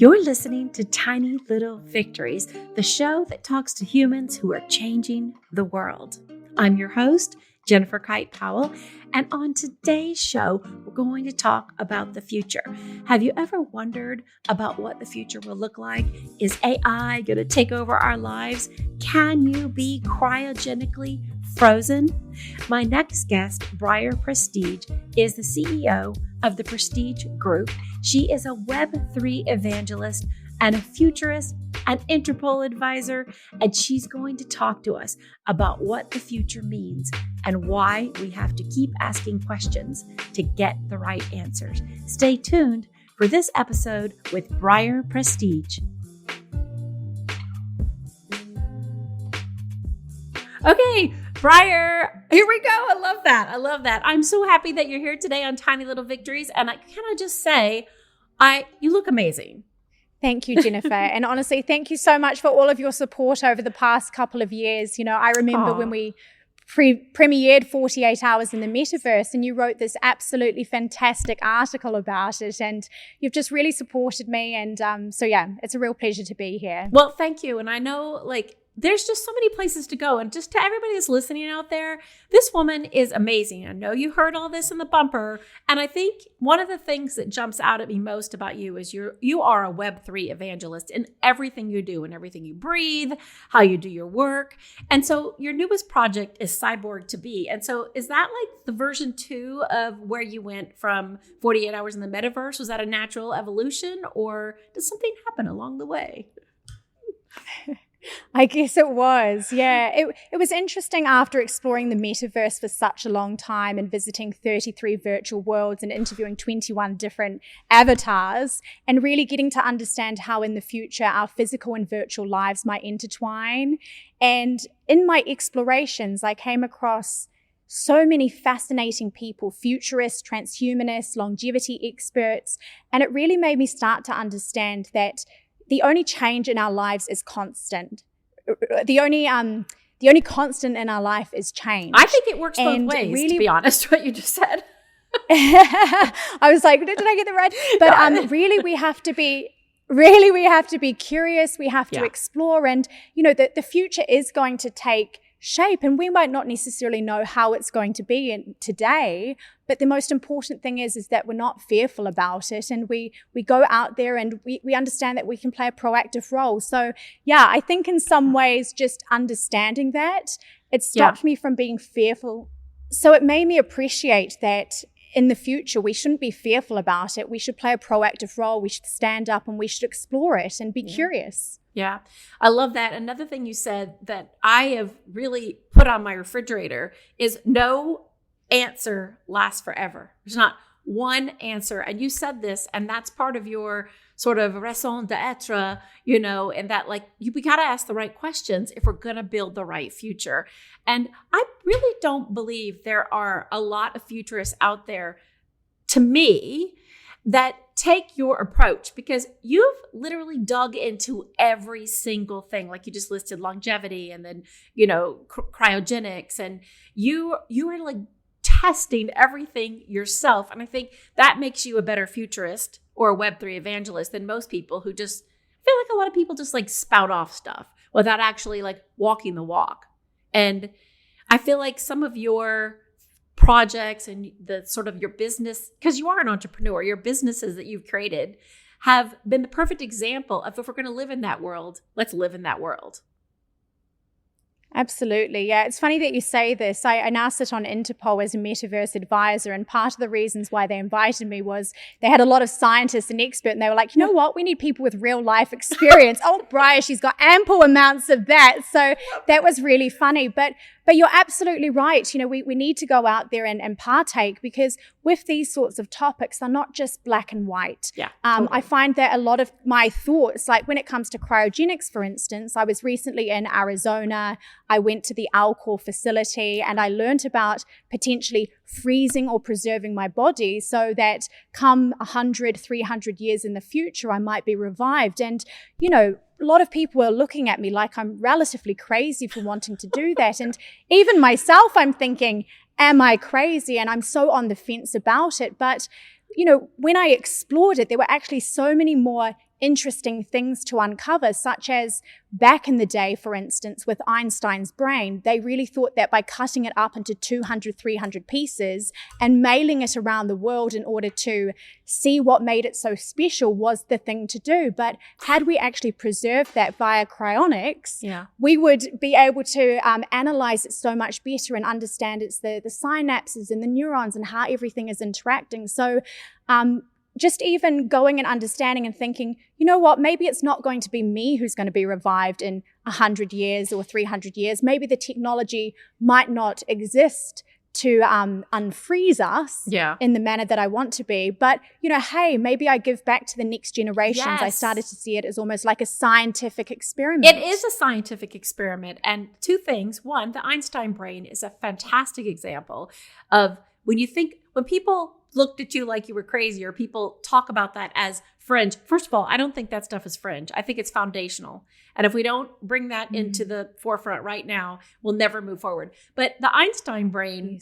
You're listening to Tiny Little Victories, the show that talks to humans who are changing the world. I'm your host, Jennifer Kite-Powell, and on today's show, we're going to talk about the future. Have you ever wondered about what the future will look like? Is AI going to take over our lives? Can you be cryogenically frozen? My next guest, Briar Prestidge, is the CEO of the Prestidge Group. She is a Web3 evangelist and a futurist, an Interpol advisor, and she's going to talk to us about what the future means and why we have to keep asking questions to get the right answers. Stay tuned for this episode with Briar Prestidge. Okay, Briar, here we go. I love that. I'm so happy that you're here today on Tiny Little Victories. And can I just say, you look amazing. Thank you, Jennifer. And honestly, thank you so much for all of your support over the past couple of years. You know, I remember when we premiered 48 Hours in the Metaverse, and you wrote this absolutely fantastic article about it, and you've just really supported me. And so, yeah, it's a real pleasure to be here. Well, thank you. And I know, there's just so many places to go. And just to everybody that's listening out there, this woman is amazing. I know you heard all this in the bumper. And I think one of the things that jumps out at me most about you is you are a Web3 evangelist in everything you do and everything you breathe, how you do your work. And so your newest project is Cyborg to Be. And so is that like the version 2 of where you went from 48 Hours in the Metaverse? Was that a natural evolution, or did something happen along the way? I guess it was. Yeah. It was interesting after exploring the metaverse for such a long time and visiting 33 virtual worlds and interviewing 21 different avatars, and really getting to understand how in the future our physical and virtual lives might intertwine. And in my explorations, I came across so many fascinating people, futurists, transhumanists, longevity experts, and it really made me start to understand that the only change in our lives is constant. The only constant in our life is change. I think it works both ways, really, to be honest, what you just said. I was like, did I get that right? But really we have to be curious. We have to explore, and you know that the future is going to take shape, and we might not necessarily know how it's going to be today, but the most important thing is that we're not fearful about it, and we go out there and we understand that we can play a proactive role. So yeah, I think in some ways just understanding that, it stopped me from being fearful. So it made me appreciate that in the future, we shouldn't be fearful about it. We should play a proactive role. We should stand up and we should explore it and be curious. Yeah, I love that. Another thing you said that I have really put on my refrigerator is no answer lasts forever. There's not one answer. And you said this, and that's part of your sort of raison d'etre, you know, and that we got to ask the right questions if we're going to build the right future. And I really don't believe there are a lot of futurists out there, to me, that take your approach, because you've literally dug into every single thing. Like you just listed longevity and then, you know, cryogenics, and you are like testing everything yourself. And I think that makes you a better futurist or a Web3 evangelist than most people who just, I feel like a lot of people just like spout off stuff without actually like walking the walk. And I feel like some of your projects and the sort of your business, because you are an entrepreneur, your businesses that you've created have been the perfect example of, if we're going to live in that world, let's live in that world. Absolutely. Yeah. It's funny that you say this. I now sit on Interpol as a metaverse advisor, and part of the reasons why they invited me was they had a lot of scientists and experts, and they were like, you know what? We need people with real life experience. Oh, Briar, she's got ample amounts of that. So that was really funny. But you're absolutely right. You know, we need to go out there and partake, because with these sorts of topics, they're not just black and white. Yeah, totally. I find that a lot of my thoughts, like when it comes to cryogenics, for instance, I was recently in Arizona. I went to the Alcor facility and I learned about potentially freezing or preserving my body so that come 100, 300 years in the future, I might be revived. And, you know, a lot of people are looking at me like I'm relatively crazy for wanting to do that. And even myself, I'm thinking, am I crazy? And I'm so on the fence about it. But, you know, when I explored it, there were actually so many more interesting things to uncover, such as back in the day, for instance, with Einstein's brain, they really thought that by cutting it up into 200, 300 pieces and mailing it around the world in order to see what made it so special was the thing to do. But had we actually preserved that via cryonics, we would be able to analyze it so much better and understand it's the synapses and the neurons and how everything is interacting. So just even going and understanding and thinking, you know what, maybe it's not going to be me who's going to be revived in 100 years or 300 years. Maybe the technology might not exist to unfreeze us in the manner that I want to be. But, you know, hey, maybe I give back to the next generations. Yes. I started to see it as almost like a scientific experiment. It is a scientific experiment. And two things. One, the Einstein brain is a fantastic example of when people looked at you like you were crazy, or people talk about that as fringe. First of all, I don't think that stuff is fringe. I think it's foundational. And if we don't bring that into the forefront right now, we'll never move forward. But the Einstein brain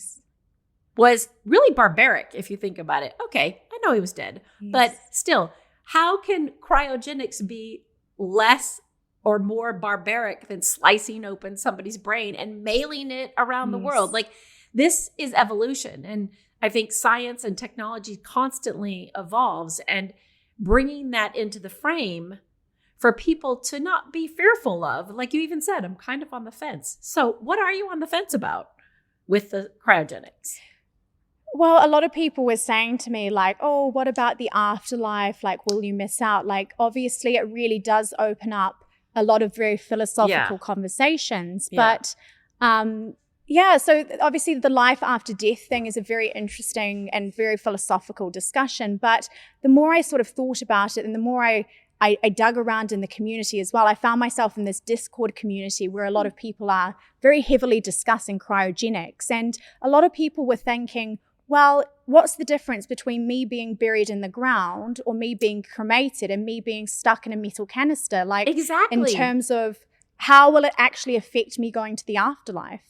was really barbaric, if you think about it. Okay, I know he was dead. But still, how can cryogenics be less or more barbaric than slicing open somebody's brain and mailing it around the world? Like, this is evolution. And I think science and technology constantly evolves, and bringing that into the frame for people to not be fearful of. Like you even said, I'm kind of on the fence. So what are you on the fence about with the cryogenics? Well, a lot of people were saying to me like, oh, what about the afterlife? Like, will you miss out? Like, obviously it really does open up a lot of very philosophical conversations. But so obviously the life after death thing is a very interesting and very philosophical discussion. But the more I sort of thought about it, and the more I dug around in the community as well, I found myself in this Discord community where a lot of people are very heavily discussing cryogenics. And a lot of people were thinking, well, what's the difference between me being buried in the ground or me being cremated and me being stuck in a metal canister? Like, in terms of how will it actually affect me going to the afterlife?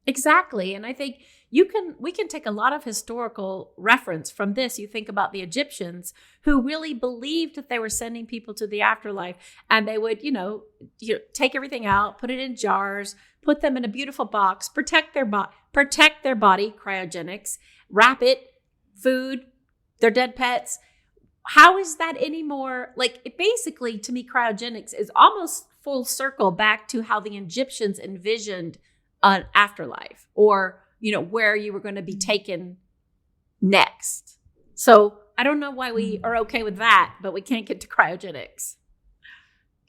Exactly. And I think we can take a lot of historical reference from this. You think about the Egyptians who really believed that they were sending people to the afterlife, and they would, take everything out, put it in jars, put them in a beautiful box, protect their body, cryogenics, wrap it, food, their dead pets. How is that any more basically, to me, cryogenics is almost full circle back to how the Egyptians envisioned an afterlife, or where you were going to be taken next. So I don't know why we are okay with that, but we can't get to cryogenics.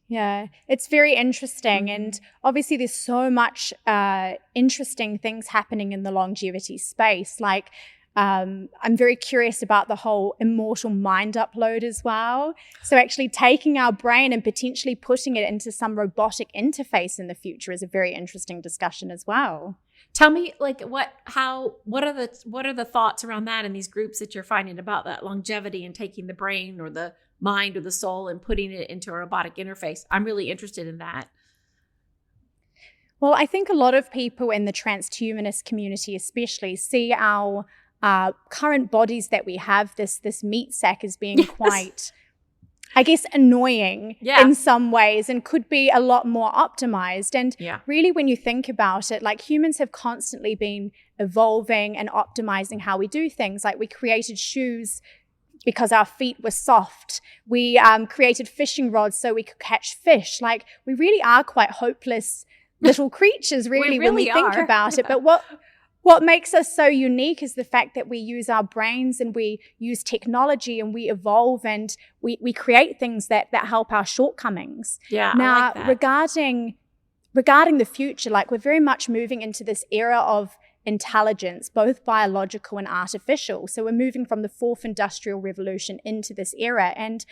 Yeah, it's very interesting. And obviously there's so much interesting things happening in the longevity space. Like, I'm very curious about the whole immortal mind upload as well. So actually taking our brain and potentially putting it into some robotic interface in the future is a very interesting discussion as well. Tell me, what are the thoughts around that in these groups that you're finding about that longevity and taking the brain or the mind or the soul and putting it into a robotic interface? I'm really interested in that. Well, I think a lot of people in the transhumanist community especially see our current bodies that we have, this meat sack, as being quite, I guess, annoying in some ways, and could be a lot more optimized. And really, when you think about it, like, humans have constantly been evolving and optimizing how we do things. Like, we created shoes because our feet were soft. We created fishing rods so we could catch fish. Like, we really are quite hopeless little creatures, really when we think about it. But what makes us so unique is the fact that we use our brains and we use technology and we evolve and we create things that help our shortcomings. Yeah. Now, I like that. regarding the future, like, we're very much moving into this era of intelligence, both biological and artificial. So we're moving from the fourth industrial revolution into this era. And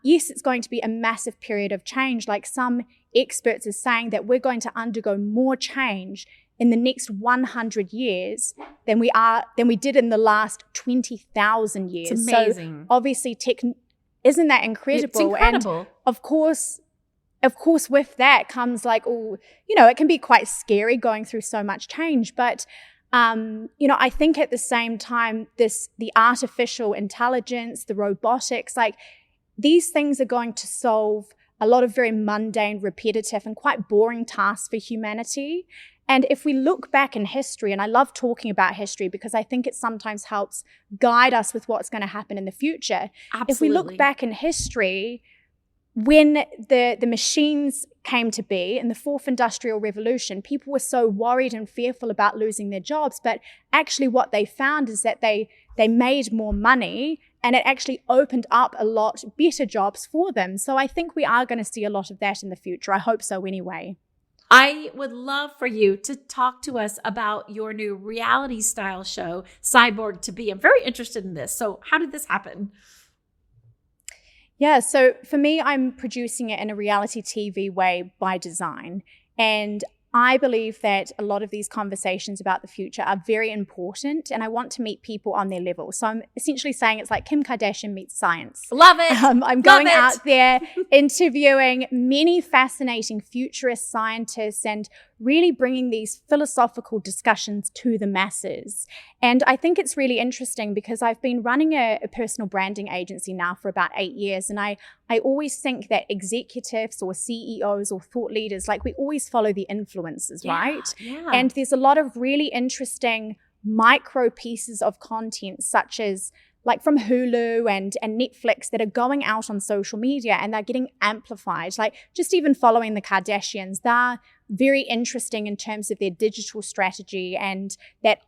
yes, it's going to be a massive period of change. Like, some experts are saying that we're going to undergo more change in the next 100 years than we did in the last 20,000 years. It's amazing. So obviously, isn't that incredible? It's incredible. And of course, with that comes it can be quite scary going through so much change. But I think at the same time, the artificial intelligence, the robotics, these things are going to solve a lot of very mundane, repetitive, and quite boring tasks for humanity. And if we look back in history, and I love talking about history because I think it sometimes helps guide us with what's going to happen in the future. Absolutely. If we look back in history, when the machines came to be in the fourth industrial revolution, people were so worried and fearful about losing their jobs. But actually what they found is that they made more money, and it actually opened up a lot better jobs for them. So I think we are going to see a lot of that in the future. I hope so anyway. I would love for you to talk to us about your new reality style show, Cyborg to Be. I'm very interested in this. So how did this happen? Yeah, so for me, I'm producing it in a reality TV way by design. And I believe that a lot of these conversations about the future are very important, and I want to meet people on their level. So I'm essentially saying it's like Kim Kardashian meets science. Love it. I'm going out there interviewing many fascinating futurist scientists and really bringing these philosophical discussions to the masses. And I think it's really interesting because I've been running a personal branding agency now for about 8 years. And I always think that executives or CEOs or thought leaders, like we always follow the influencers, right? Yeah. And there's a lot of really interesting micro pieces of content, such as like from Hulu and Netflix, that are going out on social media and they're getting amplified. Like just even following the Kardashians, they're very interesting in terms of their digital strategy and that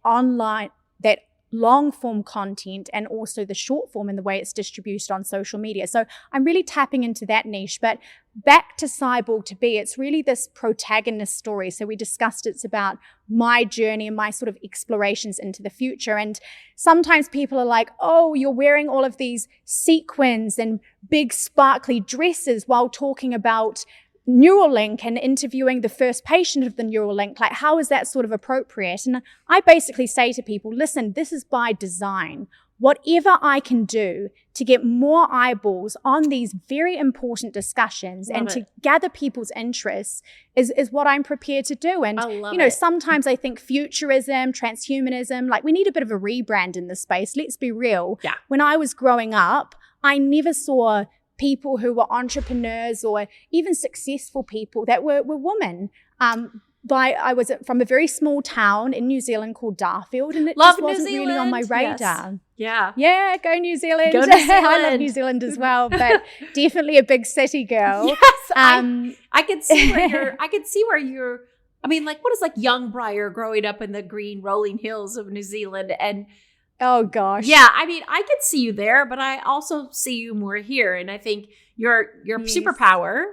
long form content, and also the short form and the way it's distributed on social media. So I'm really tapping into that niche. But back to Cyborg to Be, it's really this protagonist story. So we discussed it's about my journey and my sort of explorations into the future. And sometimes people are like, oh, you're wearing all of these sequins and big sparkly dresses while talking about Neuralink and interviewing the first patient of the Neuralink. Like, how is that sort of appropriate? And I basically say to people, listen, this is by design. Whatever I can do to get more eyeballs on these very important discussions and to gather people's interests is what I'm prepared to do. And, sometimes I think futurism, transhumanism, like we need a bit of a rebrand in this space. Let's be real. Yeah. When I was growing up, I never saw people who were entrepreneurs or even successful people that were women. I was from a very small town in New Zealand called Darfield, and it just wasn't really on my radar. Yes. Yeah, go New Zealand. Go New Zealand. I love New Zealand as well, but definitely a big city girl. Yes, I could see where you're. I mean, like, what is like young Briar growing up in the green rolling hills of New Zealand? And oh gosh. Yeah, I mean, I could see you there, but I also see you more here. And I think your superpower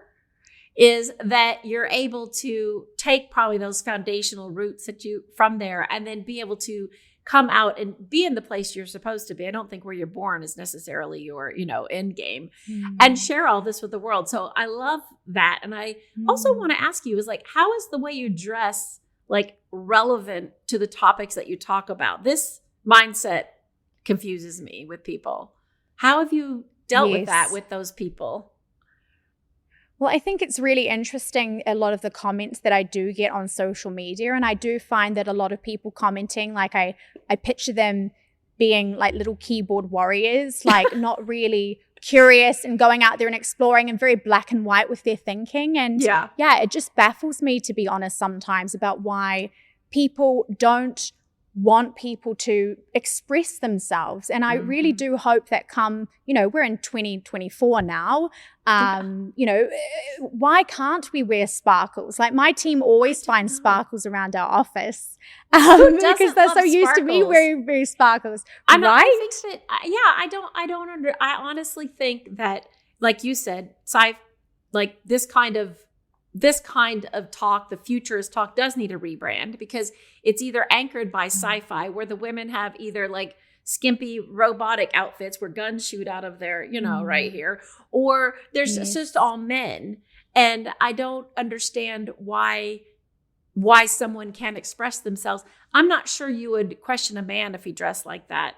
is that you're able to take probably those foundational roots from there and then be able to come out and be in the place you're supposed to be. I don't think where you're born is necessarily your, end game, and share all this with the world. So I love that. And I also want to ask you is like, how is the way you dress like relevant to the topics that you talk about? This mindset confuses me with people. How have you dealt with that with those people? Well, I think it's really interesting, a lot of the comments that I do get on social media. And I do find that a lot of people commenting, like I picture them being like little keyboard warriors, like not really curious and going out there and exploring and very black and white with their thinking. And yeah, it just baffles me, to be honest, sometimes about why people don't want people to express themselves. And I really do hope that we're in 2024 now, why can't we wear sparkles? Like my team always finds sparkles around our office because they're so used to me wearing sparkles. I honestly think that, like you said, like this kind of talk, the futurist talk, does need a rebrand because it's either anchored by sci-fi, where the women have either like skimpy robotic outfits where guns shoot out of their, right here, or there's it's just all men. And I don't understand why someone can't express themselves. I'm not sure you would question a man if he dressed like that.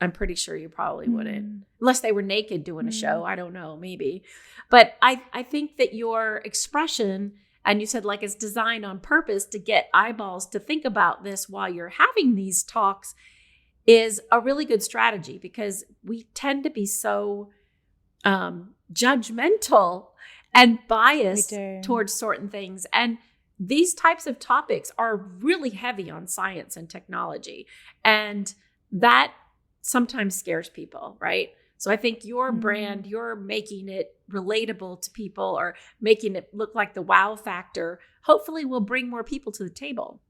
I'm pretty sure you probably wouldn't, unless they were naked doing a show. I don't know, maybe. But I think that your expression, and you said like it's designed on purpose to get eyeballs to think about this while you're having these talks, is a really good strategy, because we tend to be so judgmental and biased towards certain things. And these types of topics are really heavy on science and technology. And that sometimes scares people, right? So I think your brand, you're making it relatable to people or making it look like the wow factor, hopefully will bring more people to the table.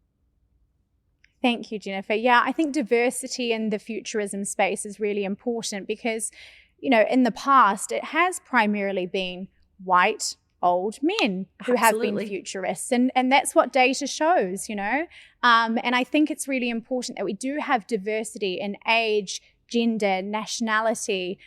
Thank you, Jennifer. Yeah, I think diversity in the futurism space is really important because, in the past, it has primarily been white, old men who have been futurists. And that's what data shows, and I think it's really important that we do have diversity in age, gender, nationality,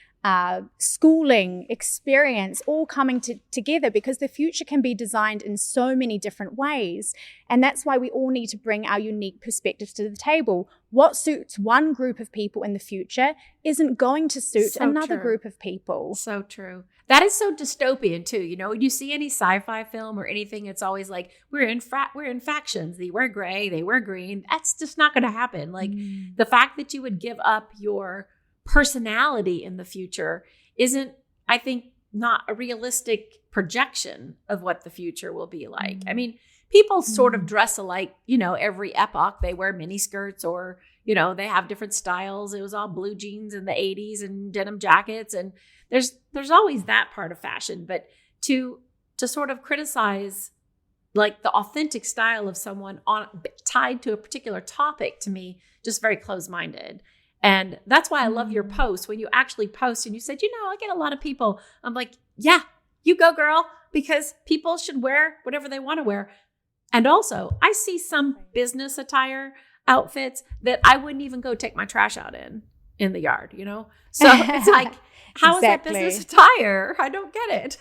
schooling, experience, all coming together because the future can be designed in so many different ways. And that's why we all need to bring our unique perspectives to the table. What suits one group of people in the future isn't going to suit another group of people. So true. That is so dystopian too. When you see any sci-fi film or anything, it's always like, we're in factions. They wear gray, they wear green. That's just not going to happen. Like the fact that you would give up your personality in the future isn't, I think, not a realistic projection of what the future will be like. I mean, people sort of dress alike, every epoch. They wear mini skirts or, they have different styles. It was all blue jeans in the 80s and denim jackets. And there's always that part of fashion. But to sort of criticize like the authentic style of someone tied to a particular topic, to me, just very close-minded. And that's why I love your posts. When you actually post and you said, I get a lot of people. I'm like, yeah, you go, girl, because people should wear whatever they want to wear. And also, I see some business attire outfits that I wouldn't even go take my trash out in the yard, So it's like, how is that business attire? I don't get it.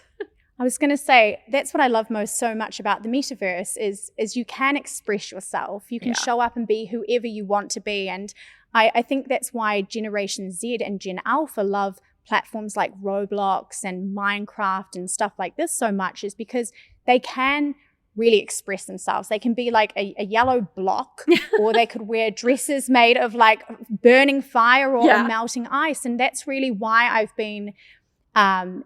I was going to say, that's what I love so much about the metaverse is you can express yourself. You can show up and be whoever you want to be. And I think that's why Generation Z and Gen Alpha love platforms like Roblox and Minecraft and stuff like this so much, is because they can really express themselves. They can be like a yellow block or they could wear dresses made of like burning fire or melting ice. And that's really why I've been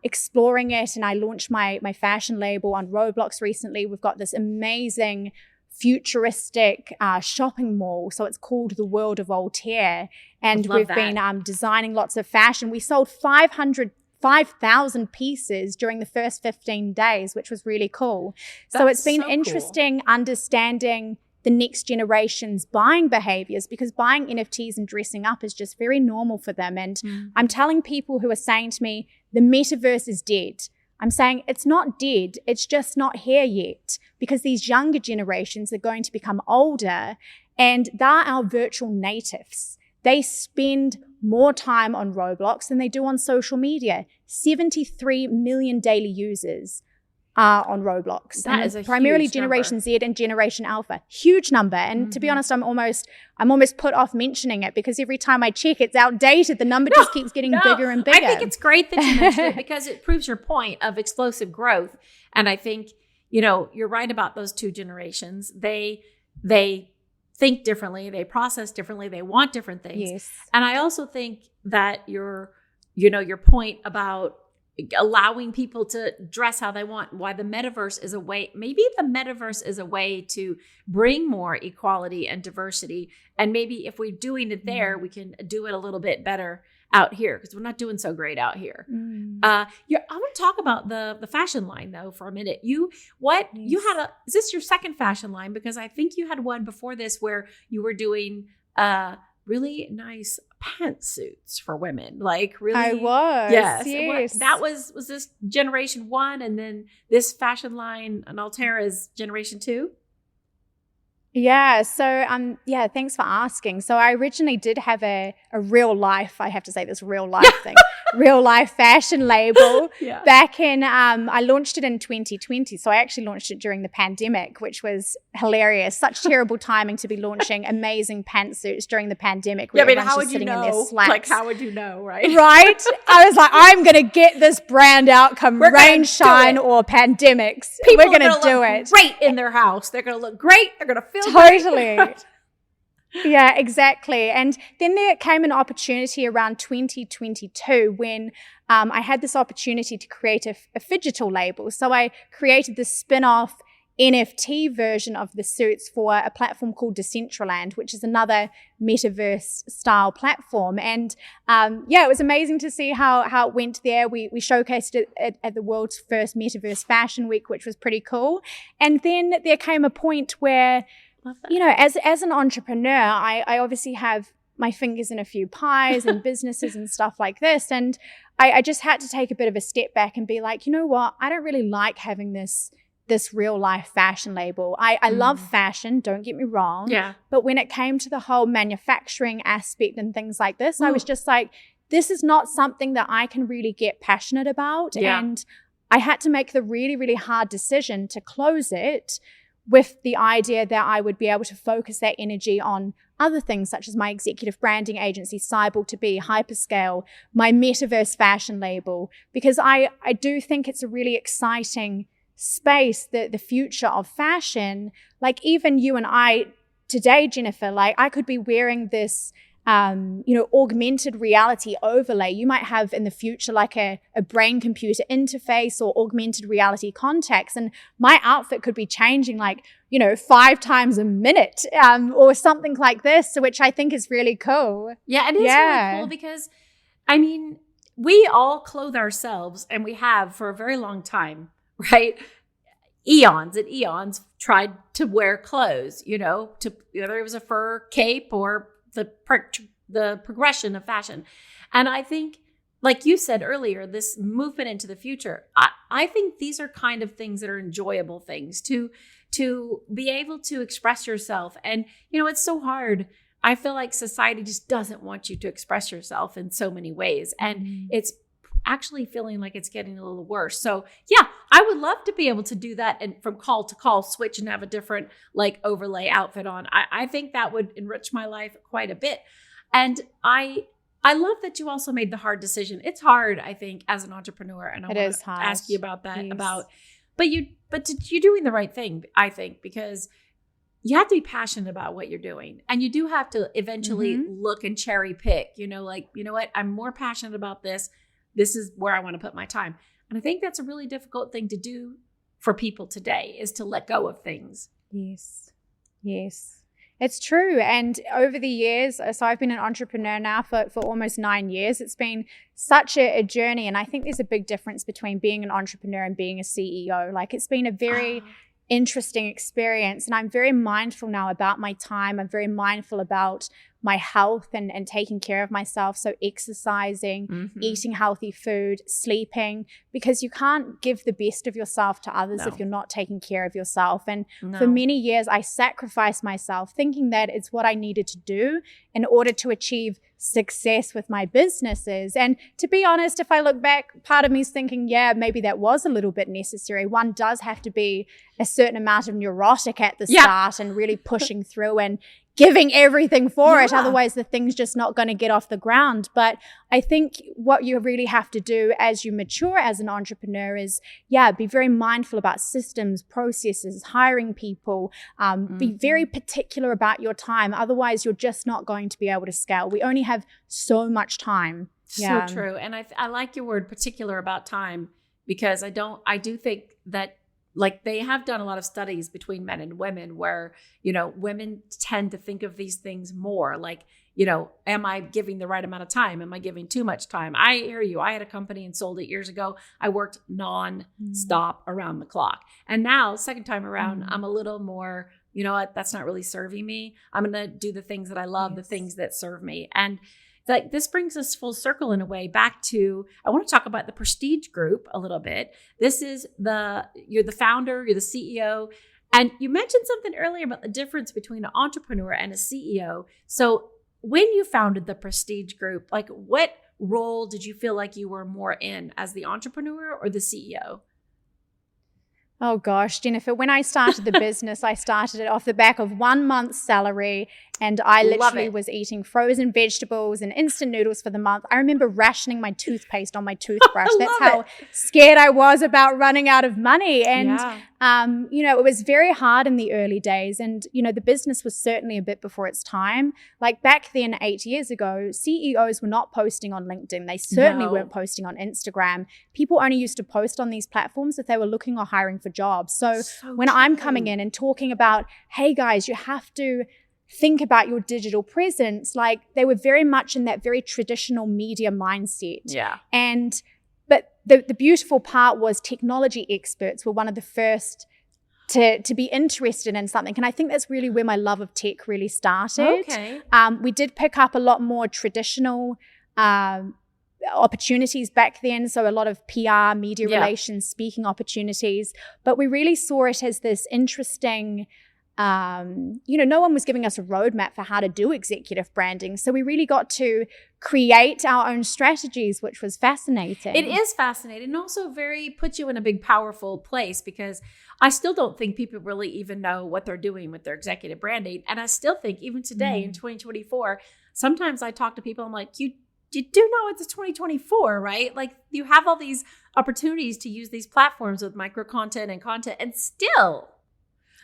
exploring it. And I launched my fashion label on Roblox recently. We've got this amazing futuristic shopping mall. So it's called the World of Voltaire. And we've been designing lots of fashion. We sold 5,000 pieces during the first 15 days, which was really cool. So it's been interesting understanding the next generation's buying behaviors, because buying NFTs and dressing up is just very normal for them. And I'm telling people who are saying to me, the metaverse is dead. I'm saying it's not dead, it's just not here yet, because these younger generations are going to become older and they're our virtual natives. They spend more time on Roblox than they do on social media. 73 million daily users are on Roblox. That is a primarily huge Generation number. Z and Generation Alpha. Huge number. And to be honest, I'm almost put off mentioning it because every time I check, it's outdated. The number just keeps getting bigger and bigger. I think it's great that you mentioned it because it proves your point of explosive growth. And I think, you're right about those two generations. They think differently, they process differently, they want different things. Yes. And I also think that your point about allowing people to dress how they want, why the metaverse is a way, maybe the metaverse is a way to bring more equality and diversity. And maybe if we're doing it there, we can do it a little bit better out here because we're not doing so great out here. I want to talk about the fashion line though for a minute. You had is this your second fashion line? Because I think you had one before this where you were doing really nice pantsuits for women. Like really, I was. Yes. That was this generation 1, and then this fashion line and Altera is generation 2. Yeah. So, thanks for asking. So I originally did have a real life, I have to say this real life thing, real life fashion label back in, I launched it in 2020. So I actually launched it during the pandemic, which was hilarious. Such terrible timing to be launching amazing pantsuits during the pandemic. Yeah, I mean, how would you know? Like, how would you know, right? Right? I was like, I'm going to get this brand out come rain, shine, or pandemics. We're going to do it. Great in their house. They're going to look great. They're going to feel totally. Yeah, exactly. And then there came an opportunity around 2022 when I had this opportunity to create a phygital label. So I created this spin-off NFT version of the suits for a platform called Decentraland, which is another metaverse style platform. And it was amazing to see how it went there. We showcased it at the world's first Metaverse Fashion Week, which was pretty cool. And then there came a point where, as an entrepreneur, I obviously have my fingers in a few pies and businesses and stuff like this. And I just had to take a bit of a step back and be like, you know what? I don't really like having this real life fashion label. I love fashion, don't get me wrong. Yeah. But when it came to the whole manufacturing aspect and things like this, I was just like, this is not something that I can really get passionate about. Yeah. And I had to make the really, really hard decision to close it with the idea that I would be able to focus that energy on other things such as my executive branding agency, Cyborg to Be, Hyperscale, my metaverse fashion label, because I do think it's a really exciting space, the future of fashion. Like even you and I today, Jennifer, like I could be wearing this augmented reality overlay. You might have in the future like a brain computer interface or augmented reality contacts, and my outfit could be changing 5 times a minute or something like this, which I think is really cool. Yeah, it is really cool because we all clothe ourselves, and we have for a very long time, right? Eons tried to wear clothes, to whether it was a fur cape or the progression of fashion. And I think, like you said earlier, this movement into the future, I think these are kind of things that are enjoyable things to be able to express yourself. And, it's so hard. I feel like society just doesn't want you to express yourself in so many ways. And it's actually feeling like it's getting a little worse. So yeah, I would love to be able to do that and from call to call switch and have a different overlay outfit on. I think that would enrich my life quite a bit. And I love that you also made the hard decision. It's hard, I think, as an entrepreneur. And I want to ask you about that, but you're doing the right thing, I think, because you have to be passionate about what you're doing. And you do have to eventually look and cherry pick, you know what, I'm more passionate about this. This is where I want to put my time. And I think that's a really difficult thing to do for people today, is to let go of things. Yes. It's true. And over the years, so I've been an entrepreneur now for almost 9 years. It's been such a journey. And I think there's a big difference between being an entrepreneur and being a CEO. It's been a very interesting experience. And I'm very mindful now about my time. I'm very mindful about my health and taking care of myself. So exercising, eating healthy food, sleeping, because you can't give the best of yourself to others if you're not taking care of yourself. And for many years, I sacrificed myself thinking that it's what I needed to do in order to achieve success with my businesses. And to be honest, if I look back, part of me is thinking, yeah, maybe that was a little bit necessary. One does have to be a certain amount of neurotic at the start and really pushing through and giving everything for it. Otherwise, the thing's just not going to get off the ground. But I think what you really have to do as you mature as an entrepreneur is, be very mindful about systems, processes, hiring people, be very particular about your time. Otherwise, you're just not going to be able to scale. We only have so much time. So true. And I like your word particular about time, because I do think that they have done a lot of studies between men and women where, women tend to think of these things more am I giving the right amount of time? Am I giving too much time? I hear you. I had a company and sold it years ago. I worked non-stop around the clock. And now, second time around, I'm a little more, you know what, that's not really serving me. I'm going to do the things that I love, the things that serve me. And this brings us full circle in a way back to, I want to talk about the Prestidge Group a little bit. This is you're the founder, you're the CEO, and you mentioned something earlier about the difference between an entrepreneur and a CEO. So when you founded the Prestidge Group, what role did you feel like you were more in, as the entrepreneur or the CEO? Oh gosh, Jennifer, when I started the business, I started it off the back of 1 month's salary, and I literally was eating frozen vegetables and instant noodles for the month. I remember rationing my toothpaste on my toothbrush. That's how scared I was about running out of money. And It was very hard in the early days, and, the business was certainly a bit before its time. Like back then, 8 years ago, CEOs were not posting on LinkedIn. They certainly weren't posting on Instagram. People only used to post on these platforms if they were looking or hiring for jobs. So when I'm coming in and talking about, hey guys, you have to think about your digital presence, like they were very much in that very traditional media mindset. Yeah. But the beautiful part was technology experts were one of the first to be interested in something. And I think that's really where my love of tech really started. Okay. We did pick up a lot more traditional opportunities back then. So a lot of PR, media relations, speaking opportunities. But we really saw it as this interesting, no one was giving us a roadmap for how to do executive branding. So we really got to create our own strategies, which was fascinating. It is fascinating, and also puts you in a big, powerful place, because I still don't think people really even know what they're doing with their executive branding. And I still think even today in 2024, sometimes I talk to people, I'm like, you do know it's 2024, right? Like you have all these opportunities to use these platforms with micro content and content, and still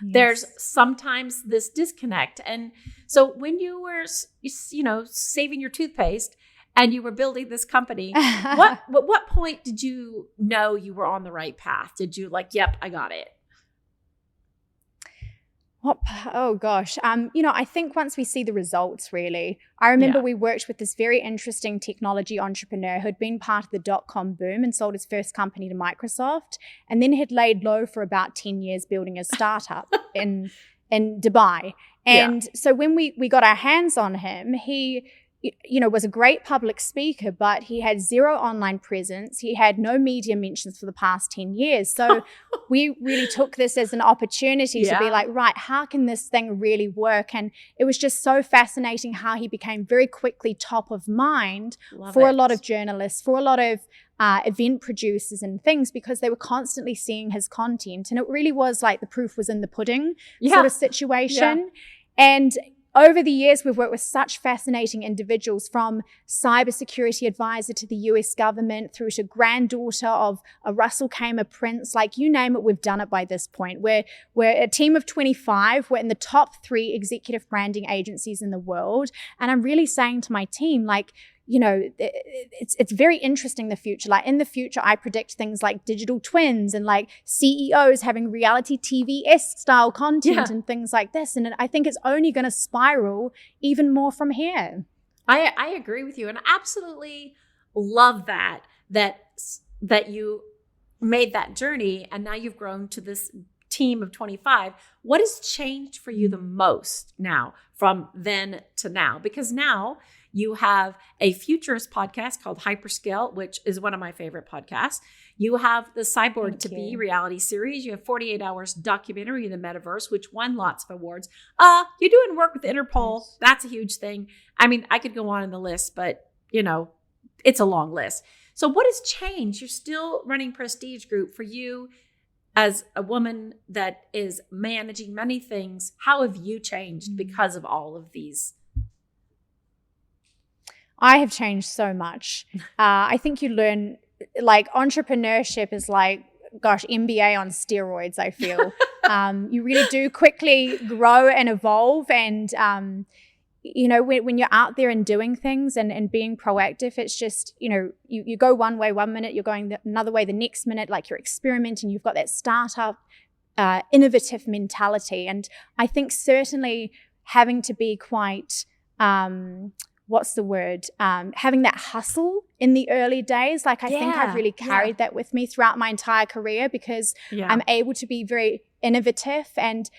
there's sometimes this disconnect. And so when you were, saving your toothpaste and you were building this company, what point did you know you were on the right path? Did you yep, I got it? Oh gosh. I think once we see the results, really. I remember we worked with this very interesting technology entrepreneur who'd been part of the dot-com boom and sold his first company to Microsoft, and then had laid low for about 10 years building a startup in Dubai. And so when we got our hands on him, he was a great public speaker, but he had zero online presence. He had no media mentions for the past 10 years. So we really took this as an opportunity to be like, right, how can this thing really work? And it was just so fascinating how he became very quickly top of mind for a lot of journalists, for a lot of event producers and things, because they were constantly seeing his content. And it really was like the proof was in the pudding sort of situation. And over the years, we've worked with such fascinating individuals, from cybersecurity advisor to the US government, through to granddaughter of a Russell Kamer prince. Like you name it, we've done it by this point. We're a team of 25. We're in the top 3 executive branding agencies in the world. And I'm really saying to my team, it's very interesting, the future. Like in the future, I predict things like digital twins and like CEOs having reality TV-esque style content and things like this. And I think it's only going to spiral even more from here. I agree with you, and I absolutely love that you made that journey, and now you've grown to this team of 25. What has changed for you the most now from then to now? Because now you have a futurist podcast called Hyperscale, which is one of my favorite podcasts. You have the Cyborg to Be reality series. You have 48 Hours documentary in the metaverse, which won lots of awards. You're doing work with Interpol. Yes. That's a huge thing. I mean, I could go on in the list, but it's a long list. So what has changed? You're still running Prestige Group. For you as a woman that is managing many things, how have you changed because of all of these? I have changed so much. I think you learn, entrepreneurship is MBA on steroids, I feel. You really do quickly grow and evolve. And, when you're out there and doing things and being proactive, it's just, you go one way 1 minute, you're going another way the next minute, like you're experimenting. You've got that startup, innovative mentality. And I think certainly having to be quite... having that hustle in the early days. I think I've really carried that with me throughout my entire career, because I'm able to be very innovative and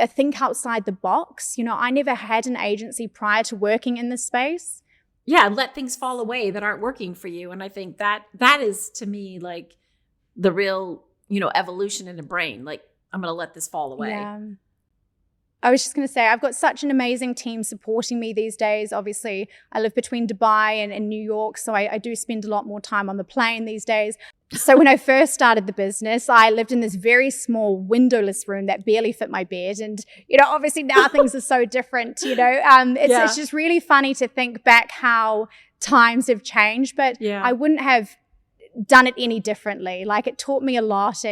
think outside the box. I never had an agency prior to working in this space. Yeah, let things fall away that aren't working for you. And I think that is, to me, like the real, evolution in the brain. Like, I'm going to let this fall away. Yeah. I was just going to say, I've got such an amazing team supporting me these days. Obviously, I live between Dubai and New York, so I do spend a lot more time on the plane these days. So when I first started the business, I lived in this very small windowless room that barely fit my bed. And, obviously now things are so different, It's just really funny to think back how times have changed. But I wouldn't have done it any differently. It taught me a lot.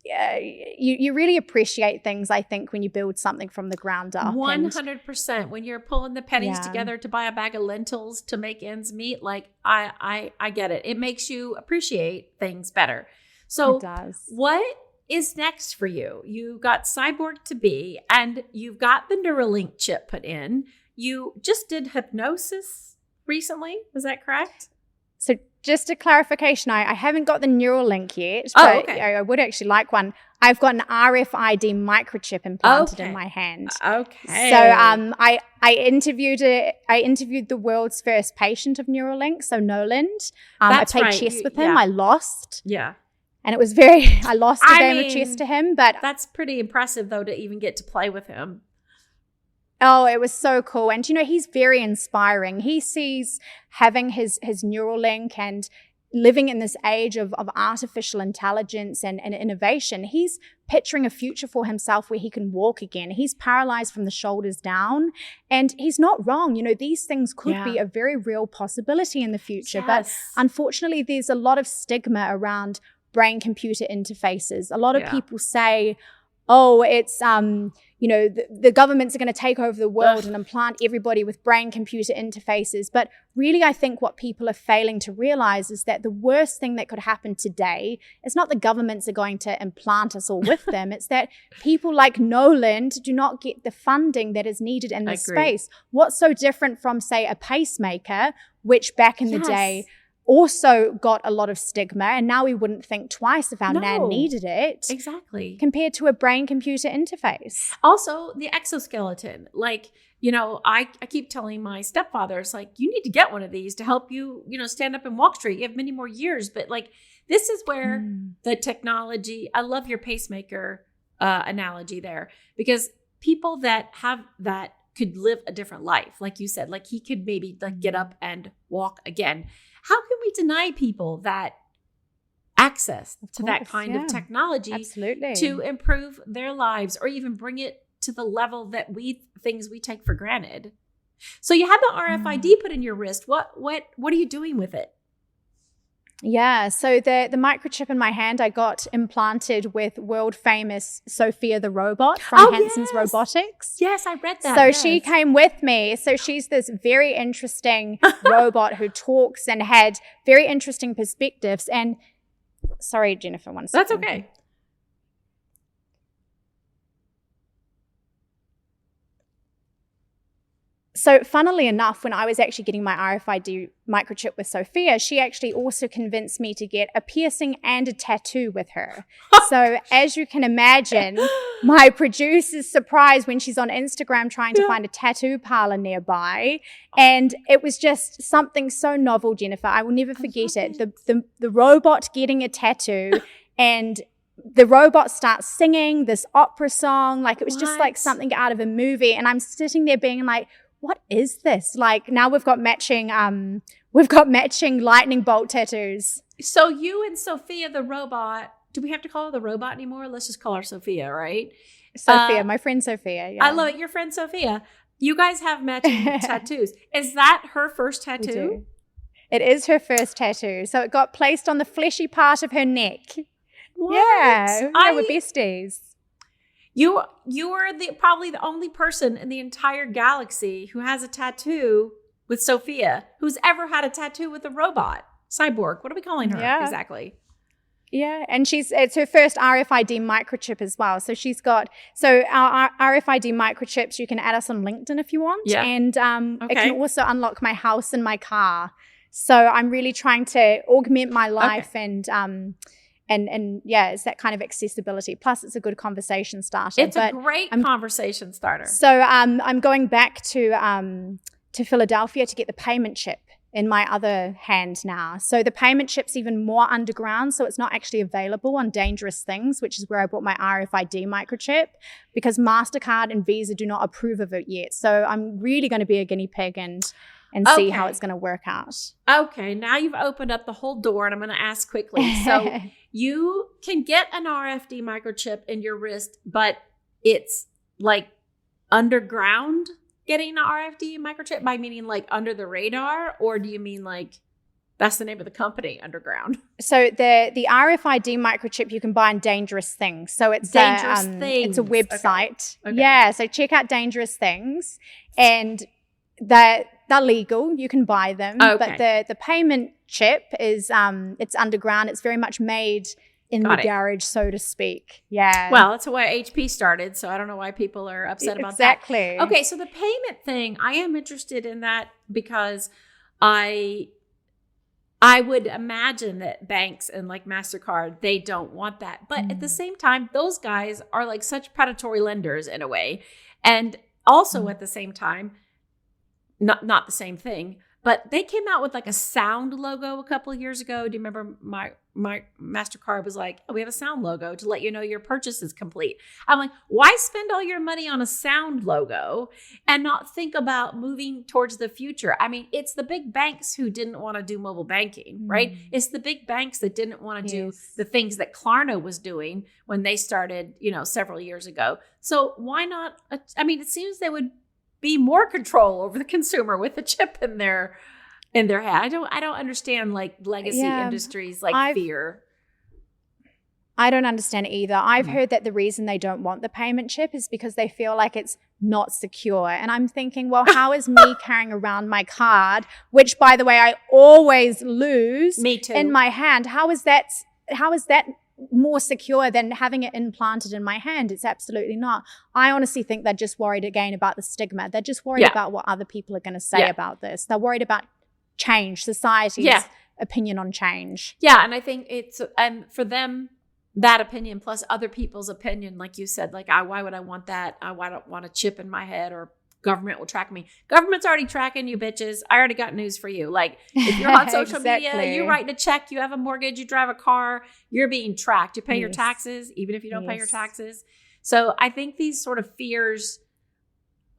you really appreciate things, I think, when you build something from the ground up. 100%. When you're pulling the pennies together to buy a bag of lentils to make ends meet, like I get it. It makes you appreciate things better. So it does. What is next for you? You got Cyborg to be, and you've got the Neuralink chip put in. You just did hypnosis recently. Is that correct? So just a clarification, I haven't got the Neuralink yet, but I would actually like one. I've got an RFID microchip implanted in my hand. Okay. So I interviewed the world's first patient of Neuralink, so Noland. I played chess with him. I lost. Yeah. And it was I lost a game of chess to him, but that's pretty impressive though to even get to play with him. Oh, it was so cool. And, he's very inspiring. He sees having his Neuralink and living in this age of artificial intelligence and innovation. He's picturing a future for himself where he can walk again. He's paralyzed from the shoulders down. And he's not wrong. These things could be a very real possibility in the future. Yes. But unfortunately, there's a lot of stigma around brain-computer interfaces. A lot of people say, oh, it's, the governments are going to take over the world and implant everybody with brain-computer interfaces. But really, I think what people are failing to realize is that the worst thing that could happen today is not the governments are going to implant us all with them. It's that people like Noland do not get the funding that is needed in this space. What's so different from, say, a pacemaker, which back in the day also got a lot of stigma, and now we wouldn't think twice if our nan needed it. Exactly. Compared to a brain-computer interface. Also, the exoskeleton. I keep telling my stepfathers, you need to get one of these to help you, stand up and walk straight. You have many more years, but this is where the technology, I love your pacemaker analogy there, because people that have that could live a different life. Like you said, he could maybe get up and walk again. How can we deny people that access to that kind of technology to improve their lives or even bring it to the level that things we take for granted? So you had the RFID put in your wrist. What are you doing with it? Yeah, so the microchip in my hand I got implanted with world famous Sophia the robot from Hansen's Robotics. Yes, I read that. So she came with me. So she's this very interesting robot who talks and had very interesting perspectives. And sorry, Jennifer, one second. That's okay. So funnily enough, when I was actually getting my RFID microchip with Sophia, she actually also convinced me to get a piercing and a tattoo with her. So as you can imagine, my producer's surprised when she's on Instagram trying to find a tattoo parlor nearby. And it was just something so novel, Jennifer. I will never forget it. The robot getting a tattoo and the robot starts singing this opera song. It was just like something out of a movie. And I'm sitting there being like, what is this? Now we've got matching lightning bolt tattoos. So you and Sophia the robot, do we have to call her the robot anymore? Let's just call her Sophia, right? Sophia, my friend Sophia. Yeah. I love it. Your friend Sophia. You guys have matching tattoos. Is that her first tattoo? It is her first tattoo. So it got placed on the fleshy part of her neck. What? Yeah, we're besties. You are probably the only person in the entire galaxy who has a tattoo with Sophia, who's ever had a tattoo with a robot. Cyborg. What are we calling her exactly? Yeah, and it's her first RFID microchip as well. So she's got, our RFID microchips, you can add us on LinkedIn if you want. Yeah. And it can also unlock my house and my car. So I'm really trying to augment my life and it's that kind of accessibility. Plus, it's a good conversation starter. It's a great conversation starter. So I'm going back to Philadelphia to get the payment chip in my other hand now. So the payment chip's even more underground, so it's not actually available on Dangerous Things, which is where I bought my RFID microchip, because MasterCard and Visa do not approve of it yet. So I'm really going to be a guinea pig and see how it's going to work out. Okay, now you've opened up the whole door, and I'm going to ask quickly. So you can get an RFID microchip in your wrist, but it's underground getting an RFID microchip, by meaning under the radar, or do you mean That's the name of the company, Underground. So the RFID microchip you can buy in Dangerous Things. So it's Dangerous Things. It's a website. Okay. Yeah. So check out Dangerous Things, and they're legal. You can buy them, Okay. but the payment chip is it's underground. It's very much made in the garage, so to speak. Yeah. Well, that's why HP started. So I don't know why people are upset about that. Exactly. Okay. So the payment thing, I am interested in that because I would imagine that banks and like MasterCard, they don't want that. But at the same time, those guys are like such predatory lenders in a way. And also at the same time, not the same thing, but they came out with like a sound logo a couple of years ago. Do you remember my MasterCard was like, oh, we have a sound logo to let you know your purchase is complete. I'm like, why spend all your money on a sound logo and not think about moving towards the future? I mean, it's the big banks who didn't want to do mobile banking, right? It's the big banks that didn't want to do the things that Klarna was doing when they started, several years ago. So why not? I mean, it seems they would be more control over the consumer with a chip in their head. I don't understand like legacy industries like fear. I don't understand either. I've heard that the reason they don't want the payment chip is because they feel like it's not secure. And I'm thinking, well, how is me carrying around my card, which by the way, I always lose Me too. in my hand? How is that more secure than having it implanted in my hand? It's absolutely not. I honestly think they're just worried again about the stigma. They're just worried about what other people are going to say about this. They're worried about change, society's opinion on change. Yeah, and I think and for them, that opinion plus other people's opinion, like you said, like, why would I want that? I don't want a chip in my head, or government will track me. Government's already tracking you, bitches. I already got news for you. Like, if you're on social media, you're writing a check, you have a mortgage, you drive a car, you're being tracked. You pay your taxes, even if you don't pay your taxes. So I think these sort of fears,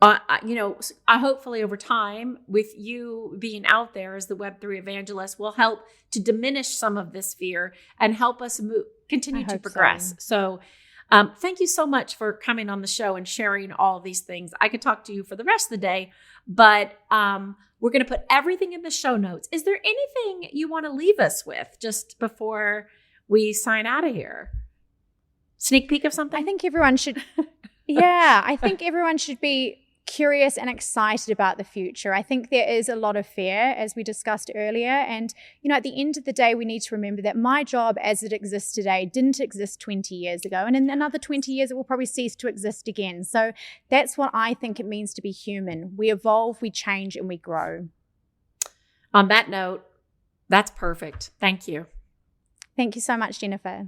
hopefully over time, with you being out there as the Web3 evangelist, will help to diminish some of this fear and help us continue to progress. So thank you so much for coming on the show and sharing all these things. I could talk to you for the rest of the day, but we're going to put everything in the show notes. Is there anything you want to leave us with just before we sign out of here? Sneak peek of something? I think everyone should, I think everyone should be curious and excited about the future. I think there is a lot of fear, as we discussed earlier. And, at the end of the day, we need to remember that my job as it exists today didn't exist 20 years ago. And in another 20 years, it will probably cease to exist again. So that's what I think it means to be human. We evolve, we change, and we grow. On that note, that's perfect. Thank you. Thank you so much, Jennifer.